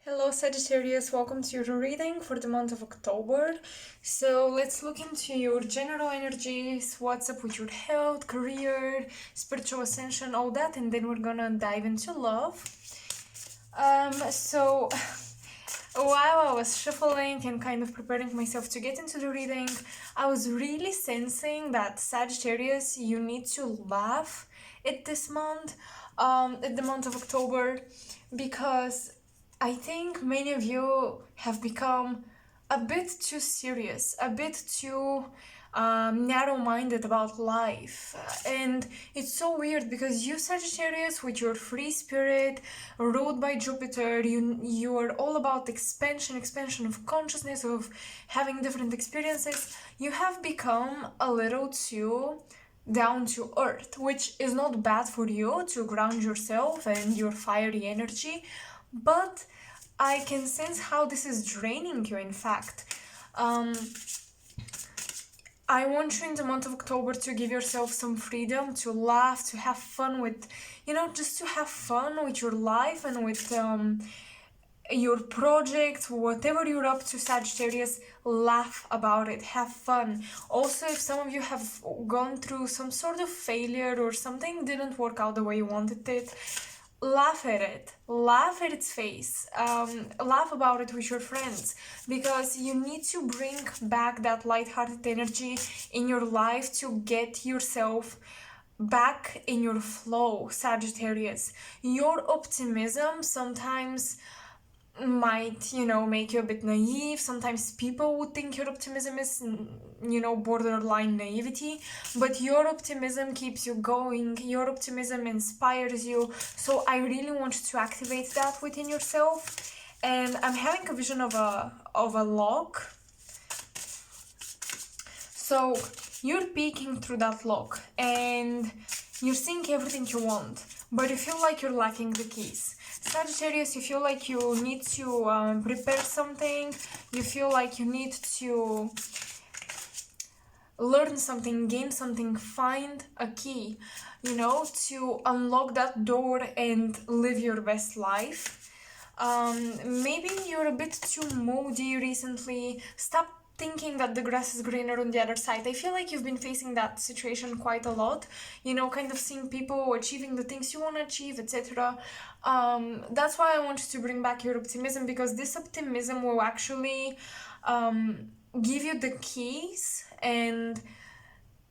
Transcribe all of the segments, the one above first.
Hello Sagittarius, welcome to your reading for the month of October. So let's look into your general energies, what's up with your health, career, spiritual ascension, all that, and then we're gonna dive into love. So while I was shuffling and kind of preparing myself to get into the reading, I was really sensing that Sagittarius, you need to laugh at this month, at the month of October, because I think many of you have become a bit too serious, a bit too narrow-minded about life. And it's so weird because you, Sagittarius, with your free spirit, ruled by Jupiter, you are all about expansion of consciousness, of having different experiences. You have become a little too down to earth, which is not bad for you to ground yourself and your fiery energy, but I can sense how this is draining you, in fact. I want you in the month of October to give yourself some freedom, to laugh, to have fun with, just to have fun with your life and with your project, whatever you're up to, Sagittarius. Laugh about it, have fun. Also, if some of you have gone through some sort of failure or something didn't work out the way you wanted it, laugh at it, laugh at its face, laugh about it with your friends, because you need to bring back that lighthearted energy in your life to get yourself back in your flow, Sagittarius. Your optimism sometimes might make you a bit naive. Sometimes people would think your optimism is borderline naivety, but your optimism keeps you going, your optimism inspires you. So I really want you to activate that within yourself. And I'm having a vision of a lock. So you're peeking through that lock and you're seeing everything you want, but you feel like you're lacking the keys. Sagittarius, you feel like you need to prepare something, you feel like you need to learn something, gain something, find a key, to unlock that door and live your best life. Maybe you're a bit too moody recently. Stop thinking that the grass is greener on the other side. I feel like you've been facing that situation quite a lot, kind of seeing people achieving the things you want to achieve, etc. That's why I want you to bring back your optimism, because this optimism will actually give you the keys and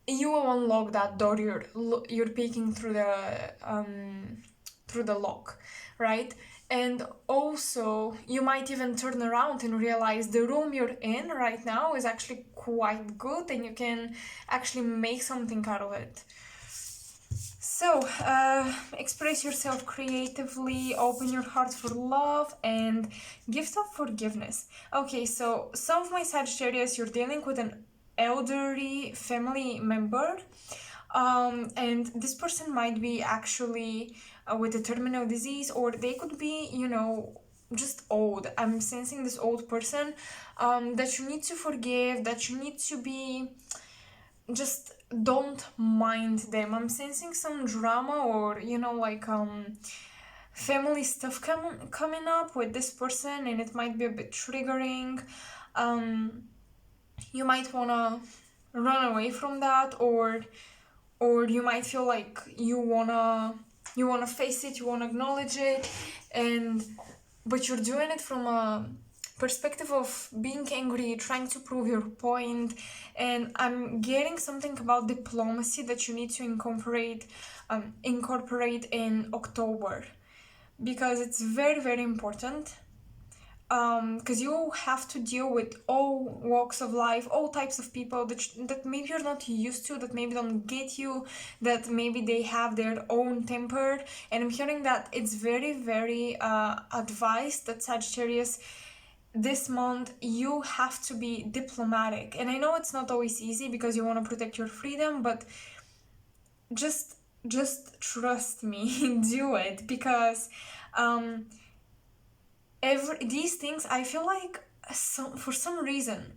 you will unlock that door you're peeking through the lock, right? And also, you might even turn around and realize the room you're in right now is actually quite good and you can actually make something out of it. So, express yourself creatively, open your heart for love, and give some forgiveness. Okay, so some of my Sagittarius, you're dealing with an elderly family member. And this person might be actually with a terminal disease, or they could be, just old. I'm sensing this old person that you need to forgive, that you need to be, just don't mind them. I'm sensing some drama or, family stuff coming up with this person, and it might be a bit triggering. You might want to run away from that, or you might feel like you wanna face it, you wanna acknowledge it, but you're doing it from a perspective of being angry, trying to prove your point. And I'm getting something about diplomacy that you need to incorporate in October, because it's very, very important. Because you have to deal with all walks of life, all types of people that maybe you're not used to, that maybe don't get you, that maybe they have their own temper. And I'm hearing that it's very, very advised that Sagittarius, this month, you have to be diplomatic. And I know it's not always easy because you want to protect your freedom, but just trust me, do it, because these things, I feel like for some reason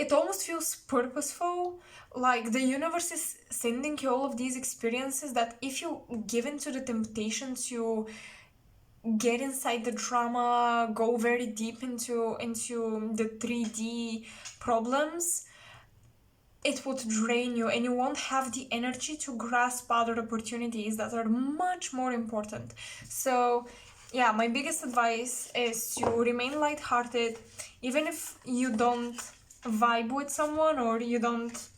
it almost feels purposeful, like the universe is sending you all of these experiences that if you give in to the temptation to get inside the drama, go very deep into the 3D problems, it would drain you and you won't have the energy to grasp other opportunities that are much more important. So yeah, my biggest advice is to remain lighthearted, even if you don't vibe with someone or you don't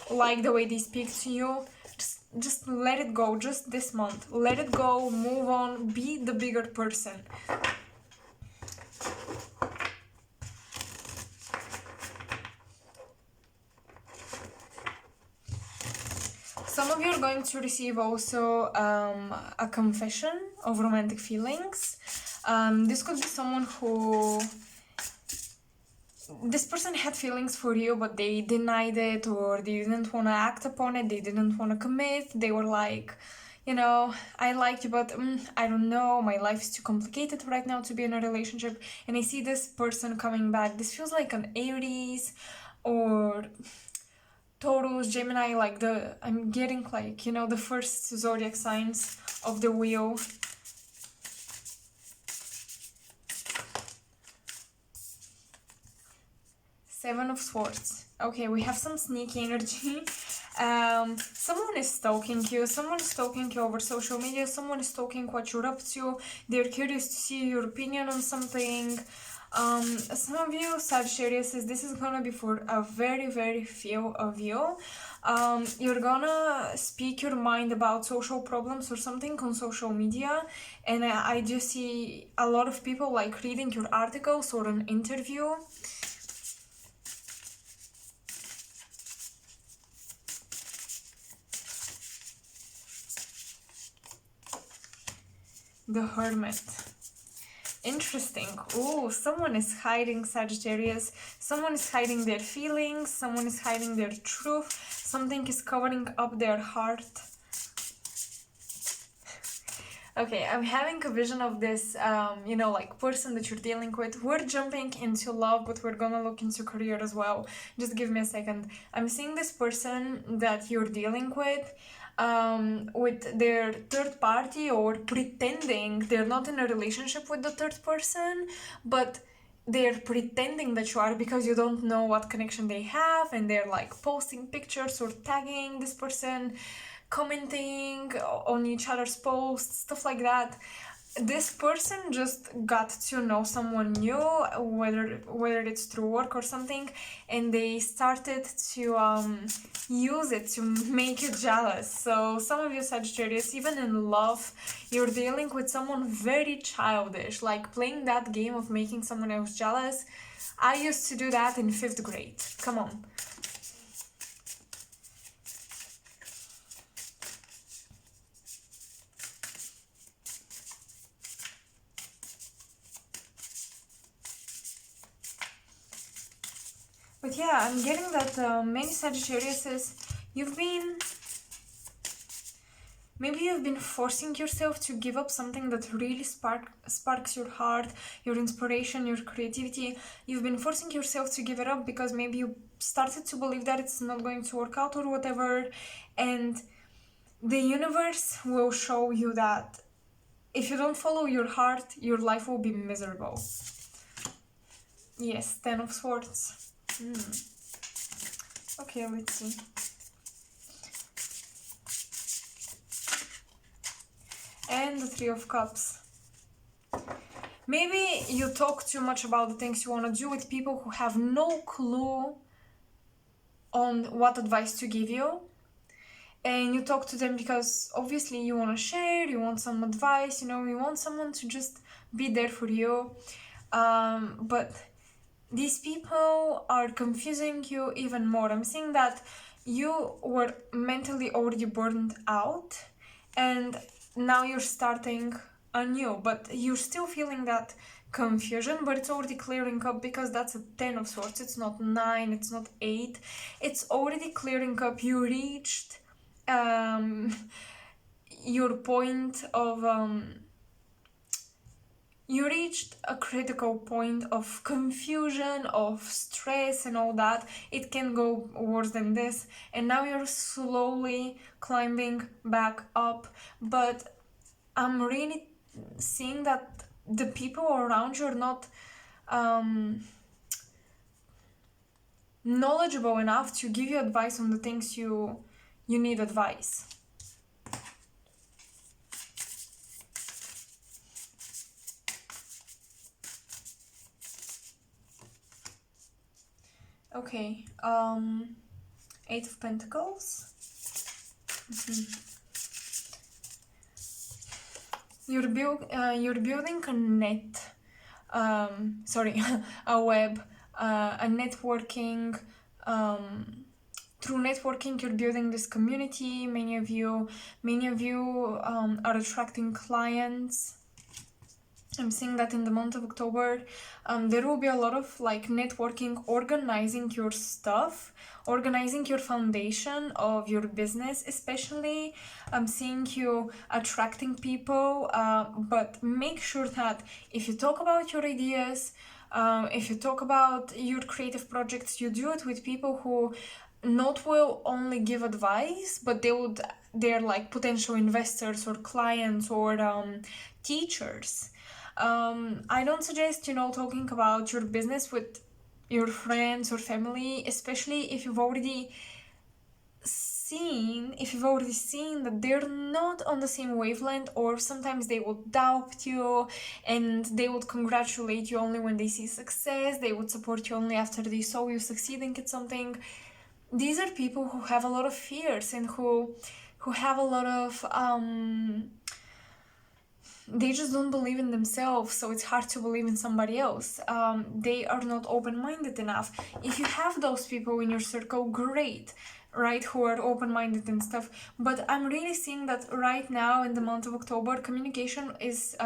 like the way they speak to you. Just let it go. Just this month, let it go, move on, be the bigger person. Some of you are going to receive also a confession of romantic feelings. This could be someone who... This person had feelings for you, but they denied it, or they didn't want to act upon it, they didn't want to commit. They were like, you know, I like you, but I don't know, my life is too complicated right now to be in a relationship. And I see this person coming back. This feels like an Aries or Taurus, Gemini, like I'm getting like, you know, the first zodiac signs of the wheel. Seven of Swords. Okay, we have some sneaky energy. Someone is stalking you. Someone is stalking you over social media. Someone is stalking what you're up to. They're curious to see your opinion on something. Some of you, Sagittarius, this is gonna be for a very, very few of you. You're gonna speak your mind about social problems or something on social media, and I do see a lot of people like reading your articles or an interview. The Hermit. Interesting. Oh, someone is hiding, Sagittarius. Someone is hiding their feelings. Someone is hiding their truth. Something is covering up their heart. Okay, I'm having a vision of this, you know, like person that you're dealing with. We're jumping into love, but we're gonna look into career as well. Just give me a second. I'm seeing this person that you're dealing with their third party, or pretending they're not in a relationship with the third person, but they're pretending that you are, because you don't know what connection they have, and they're like posting pictures or tagging this person, commenting on each other's posts, stuff like that. This person just got to know someone new, whether it's through work or something, and they started to use it to make you jealous. So some of you, Sagittarius, even in love, you're dealing with someone very childish, like playing that game of making someone else jealous. I used to do that in 5th grade. Come on. But yeah, I'm getting that many Sagittariuses, maybe you've been forcing yourself to give up something that really sparks your heart, your inspiration, your creativity. You've been forcing yourself to give it up because maybe you started to believe that it's not going to work out or whatever. And the universe will show you that if you don't follow your heart, your life will be miserable. Yes, 10 of Swords. Okay, let's see. And the 3 of Cups. Maybe you talk too much about the things you want to do with people who have no clue on what advice to give you. And you talk to them because obviously you want to share, you want some advice, you know, you want someone to just be there for you. But these people are confusing you even more. I'm seeing that you were mentally already burned out and now you're starting anew, but you're still feeling that confusion, but it's already clearing up because that's a 10 of Swords. It's not 9, it's not 8. It's already clearing up. You reached your point of... you reached a critical point of confusion, of stress and all that. It can go worse than this, and now you're slowly climbing back up. But I'm really seeing that the people around you are not knowledgeable enough to give you advice on the things you need advice. Okay, Eight of Pentacles. You're building a net, a web, a networking. Through networking, you're building this community. Many of you are attracting clients. I'm seeing that in the month of October, there will be a lot of like networking, organizing your stuff, organizing your foundation of your business, especially. I'm seeing you attracting people, but make sure that if you talk about your ideas, if you talk about your creative projects, you do it with people who not will only give advice, but they're like potential investors or clients or teachers. I don't suggest, talking about your business with your friends or family, especially if you've already seen that they're not on the same wavelength, or sometimes they will doubt you and they would congratulate you only when they see success. They would support you only after they saw you succeeding at something. These are people who have a lot of fears and who have a lot of they just don't believe in themselves, so it's hard to believe in somebody else. They are not open-minded enough. If you have those people in your circle, great, right, who are open-minded and stuff. But I'm really seeing that right now in the month of October, communication is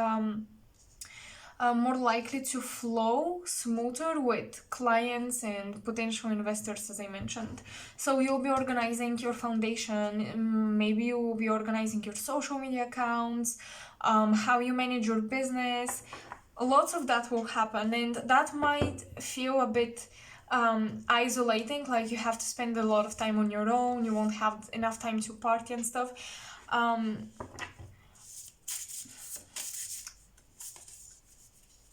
more likely to flow smoother with clients and potential investors, as I mentioned. So you'll be organizing your foundation, maybe you will be organizing your social media accounts, how you manage your business. Lots of that will happen, and that might feel a bit isolating, like you have to spend a lot of time on your own, you won't have enough time to party and stuff.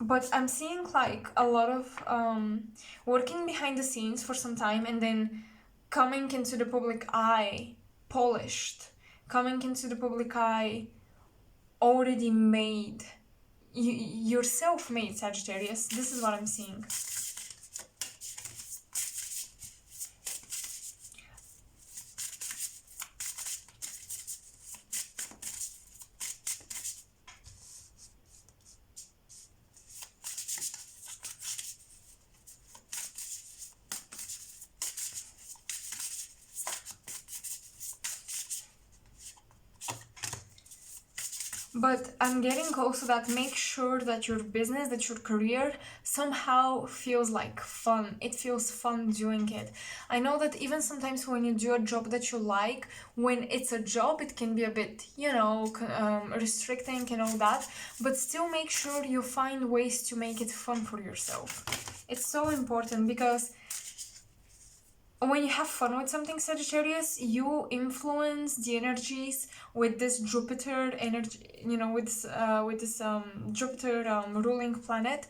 But I'm seeing like a lot of working behind the scenes for some time and then coming into the public eye polished, coming into the public eye already made, yourself made, Sagittarius. This is what I'm seeing. But I'm getting also that make sure that your business, that your career somehow feels like fun. It feels fun doing it. I know that even sometimes when you do a job that you like, when it's a job, it can be a bit, restricting and all that. But still make sure you find ways to make it fun for yourself. It's so important because when you have fun with something, Sagittarius, you influence the energies with this Jupiter energy, with this Jupiter ruling planet.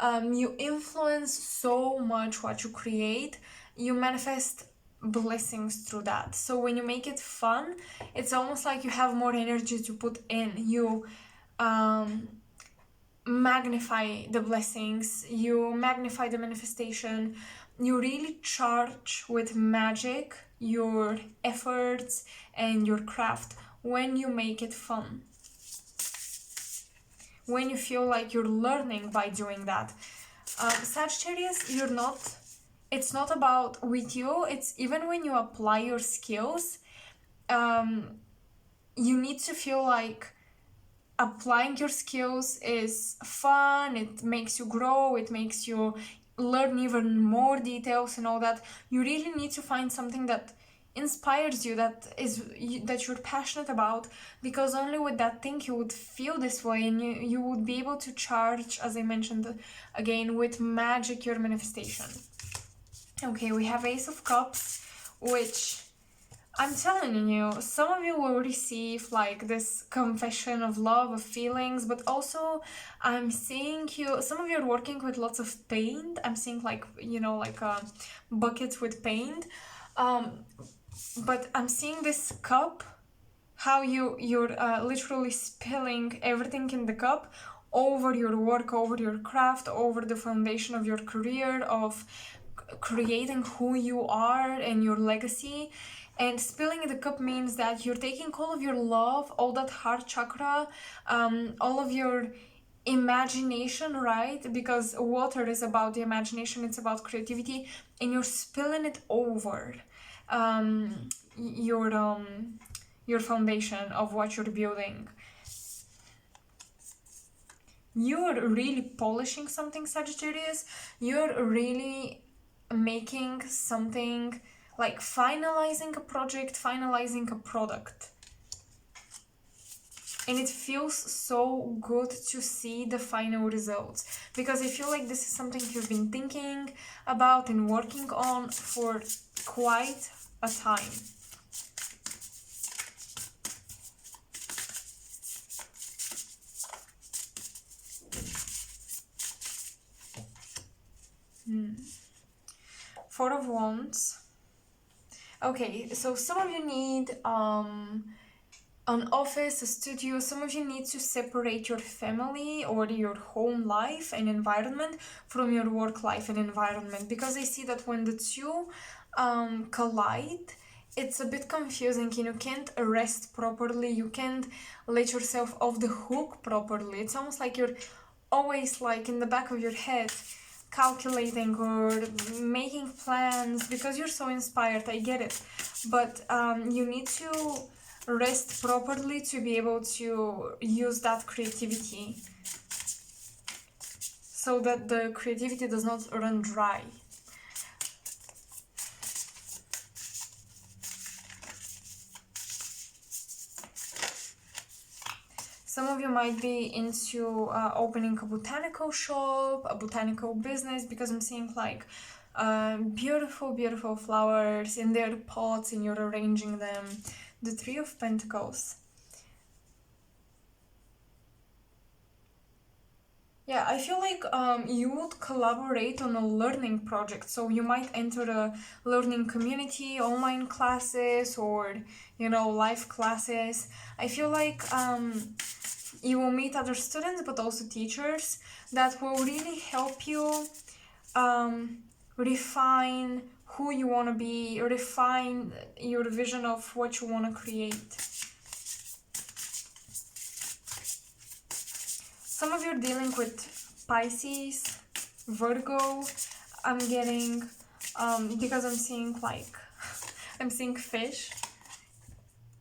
You influence so much what you create. You manifest blessings through that. So when you make it fun, it's almost like you have more energy to put in. You magnify the blessings, you magnify the manifestation. You really charge with magic your efforts and your craft when you make it fun. When you feel like you're learning by doing that. Sagittarius, it's not about with you, it's even when you apply your skills, you need to feel like applying your skills is fun, it makes you grow, it makes you learn even more details and all that. You really need to find something that inspires you, that you're passionate about, because only with that thing you would feel this way, and you would be able to charge, as I mentioned again, with magic your manifestation. Okay, we have Ace of Cups, which I'm telling you, some of you will receive like this confession of love, of feelings, but also I'm seeing you, some of you are working with lots of paint. I'm seeing like, like buckets with paint. Um, but I'm seeing this cup, how you're literally spilling everything in the cup over your work, over your craft, over the foundation of your career, of creating who you are and your legacy. And spilling the cup means that you're taking all of your love, all that heart chakra, all of your imagination, right? Because water is about the imagination, it's about creativity, and you're spilling it over um, your your foundation of what you're building. You're really polishing something, Sagittarius. You're really making something, like finalizing a project, finalizing a product. And it feels so good to see the final results, because I feel like this is something you've been thinking about and working on for quite a time. Four of Wands. Okay, so some of you need an office, a studio. Some of you need to separate your family or your home life and environment from your work life and environment, because I see that when the two collide, it's a bit confusing and you can't rest properly, you can't let yourself off the hook properly. It's almost like you're always like in the back of your head calculating or making plans because you're so inspired. I get it, but you need to rest properly to be able to use that creativity so that the creativity does not run dry. Some of you might be into opening a botanical shop, a botanical business, because I'm seeing like beautiful, beautiful flowers in their pots and you're arranging them. The Three of Pentacles. Yeah, I feel like you would collaborate on a learning project. So you might enter a learning community, online classes, or, live classes. I feel like you will meet other students, but also teachers that will really help you refine who you want to be, refine your vision of what you want to create. Some of you are dealing with Pisces, Virgo. I'm getting, because I'm seeing like, I'm seeing fish,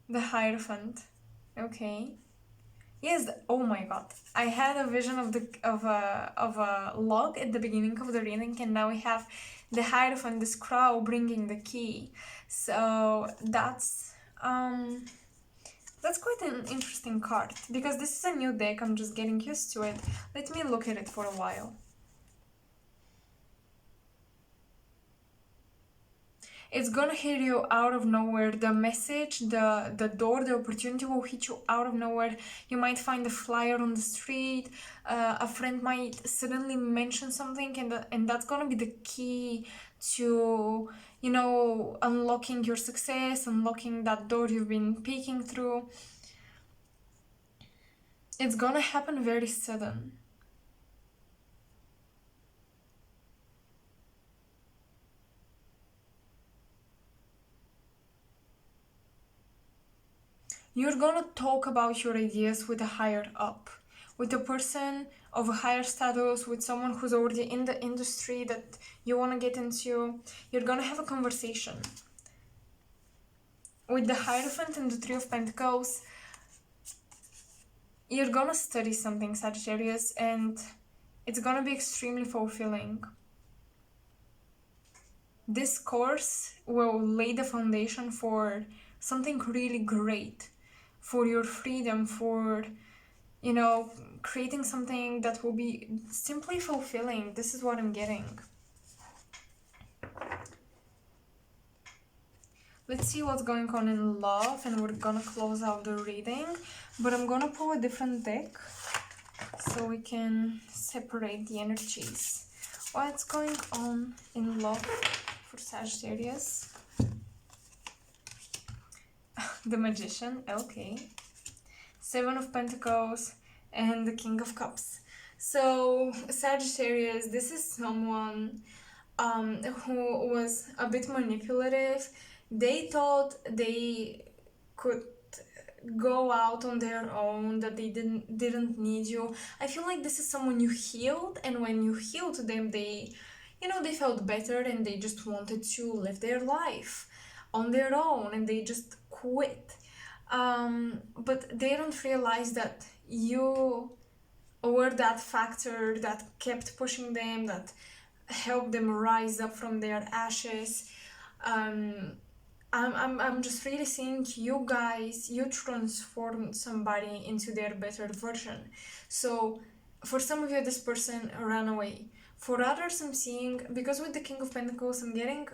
the Hierophant. Okay. Yes. Oh my God. I had a vision of a log at the beginning of the reading, and now we have the Hierophant, this crow bringing the key. So that's quite an interesting card, because this is a new deck. I'm just getting used to it. Let me look at it for a while. It's gonna hit you out of nowhere. The message, the door, the opportunity will hit you out of nowhere. You might find a flyer on the street. A friend might suddenly mention something, and that's gonna be the key to, unlocking your success, unlocking that door you've been peeking through. It's gonna happen very sudden. You're gonna talk about your ideas with a higher up, with a person of a higher status, with someone who's already in the industry that you want to get into. You're gonna have a conversation. With the Hierophant and the Three of Pentacles, you're gonna study something, Sagittarius, and it's gonna be extremely fulfilling. This course will lay the foundation for something really great, for your freedom, for, creating something that will be simply fulfilling. This is what I'm getting. Let's see what's going on in love, and we're gonna close out the reading. But I'm gonna pull a different deck so we can separate the energies. What's going on in love for Sagittarius? The Magician, okay. Seven of Pentacles and the King of Cups. So Sagittarius, this is someone who was a bit manipulative. They thought they could go out on their own, that they didn't need you. I feel like this is someone you healed, and when you healed them, they, they felt better and they just wanted to live their life on their own, and they just quit. But they don't realize that you were that factor that kept pushing them, that helped them rise up from their ashes. I'm just really seeing you guys, you transformed somebody into their better version. So for some of you, this person ran away. For others, I'm seeing, because with the King of Pentacles, I'm getting,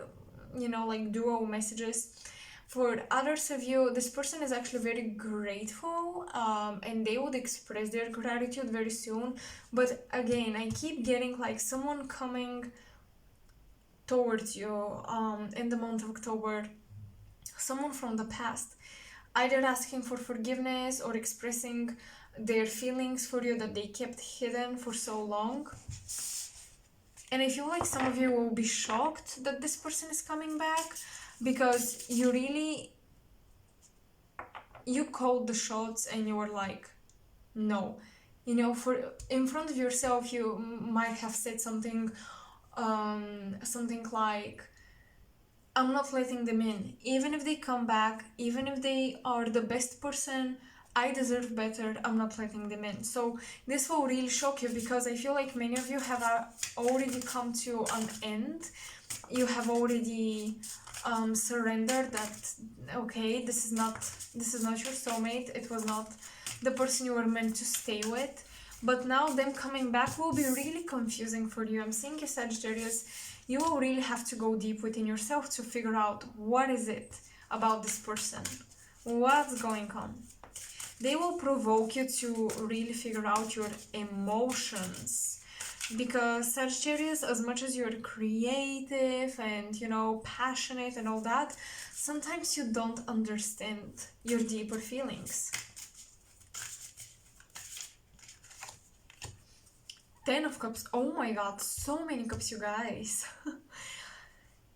like duo messages. For others of you, this person is actually very grateful, and they would express their gratitude very soon. But again, I keep getting like someone coming towards you in the month of October, someone from the past, either asking for forgiveness or expressing their feelings for you that they kept hidden for so long. And I feel like some of you will be shocked that this person is coming back, because you called the shots and you were like, no. For in front of yourself, you might have said something like, I'm not letting them in. Even if they come back, even if they are the best person, I deserve better, I'm not letting them in. So this will really shock you, because I feel like many of you have already come to an end. You have already surrendered that, okay, this is not your soulmate, it was not the person you were meant to stay with. But now them coming back will be really confusing for you. I'm seeing you, Sagittarius, you will really have to go deep within yourself to figure out what is it about this person, what's going on. They will provoke you to really figure out your emotions, because Sagittarius, as much as you're creative and passionate and all that, sometimes you don't understand your deeper feelings. Ten of Cups. Oh my god, so many cups, you guys.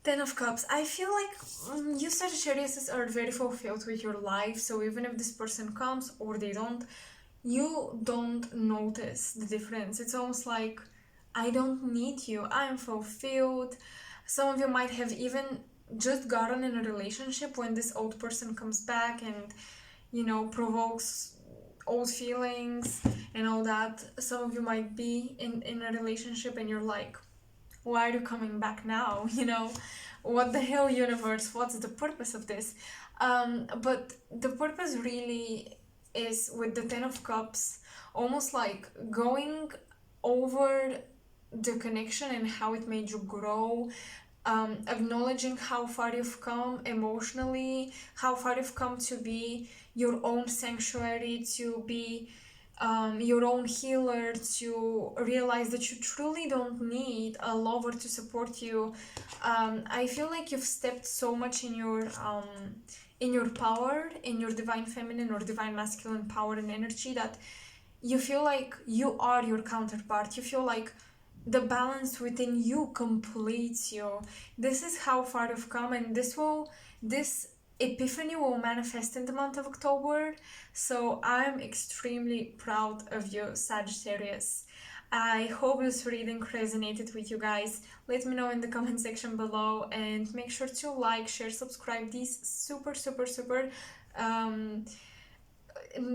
Ten of Cups. I feel like you Sagittarius are very fulfilled with your life, so even if this person comes or they don't, you don't notice the difference. It's almost like, I don't need you, I'm fulfilled. Some of you might have even just gotten in a relationship when this old person comes back and provokes old feelings and all that. Some of you might be in a relationship and you're like, why are you coming back now? What the hell, universe, what's the purpose of this? But the purpose really is, with the Ten of Cups, almost like going over the connection and how it made you grow, acknowledging how far you've come emotionally, how far you've come to be your own sanctuary, to be your own healer, to realize that you truly don't need a lover to support you. I feel like you've stepped so much in your power, in your divine feminine or divine masculine power and energy, that you feel like you are your counterpart. You feel like the balance within you completes you. This is how far you've come, and this epiphany will manifest in the month of October. So I'm extremely proud of you, Sagittarius. I hope this reading resonated with you guys. Let me know in the comment section below, and make sure to like, share, subscribe. These super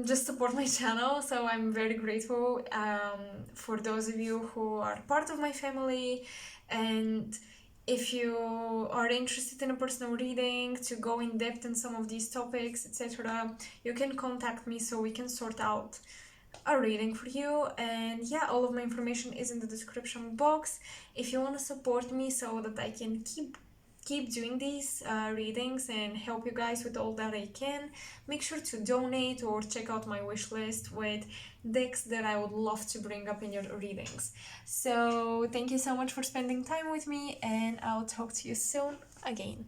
just support my channel. So I'm very grateful for those of you who are part of my family. And if you are interested in a personal reading, to go in depth in some of these topics, etc., you can contact me so we can sort out a reading for you. And yeah, all of my information is in the description box if you want to support me so that I can keep keep doing these readings and help you guys with all that I can. Make sure to donate or check out my wish list with decks that I would love to bring up in your readings. So thank you so much for spending time with me, and I'll talk to you soon again.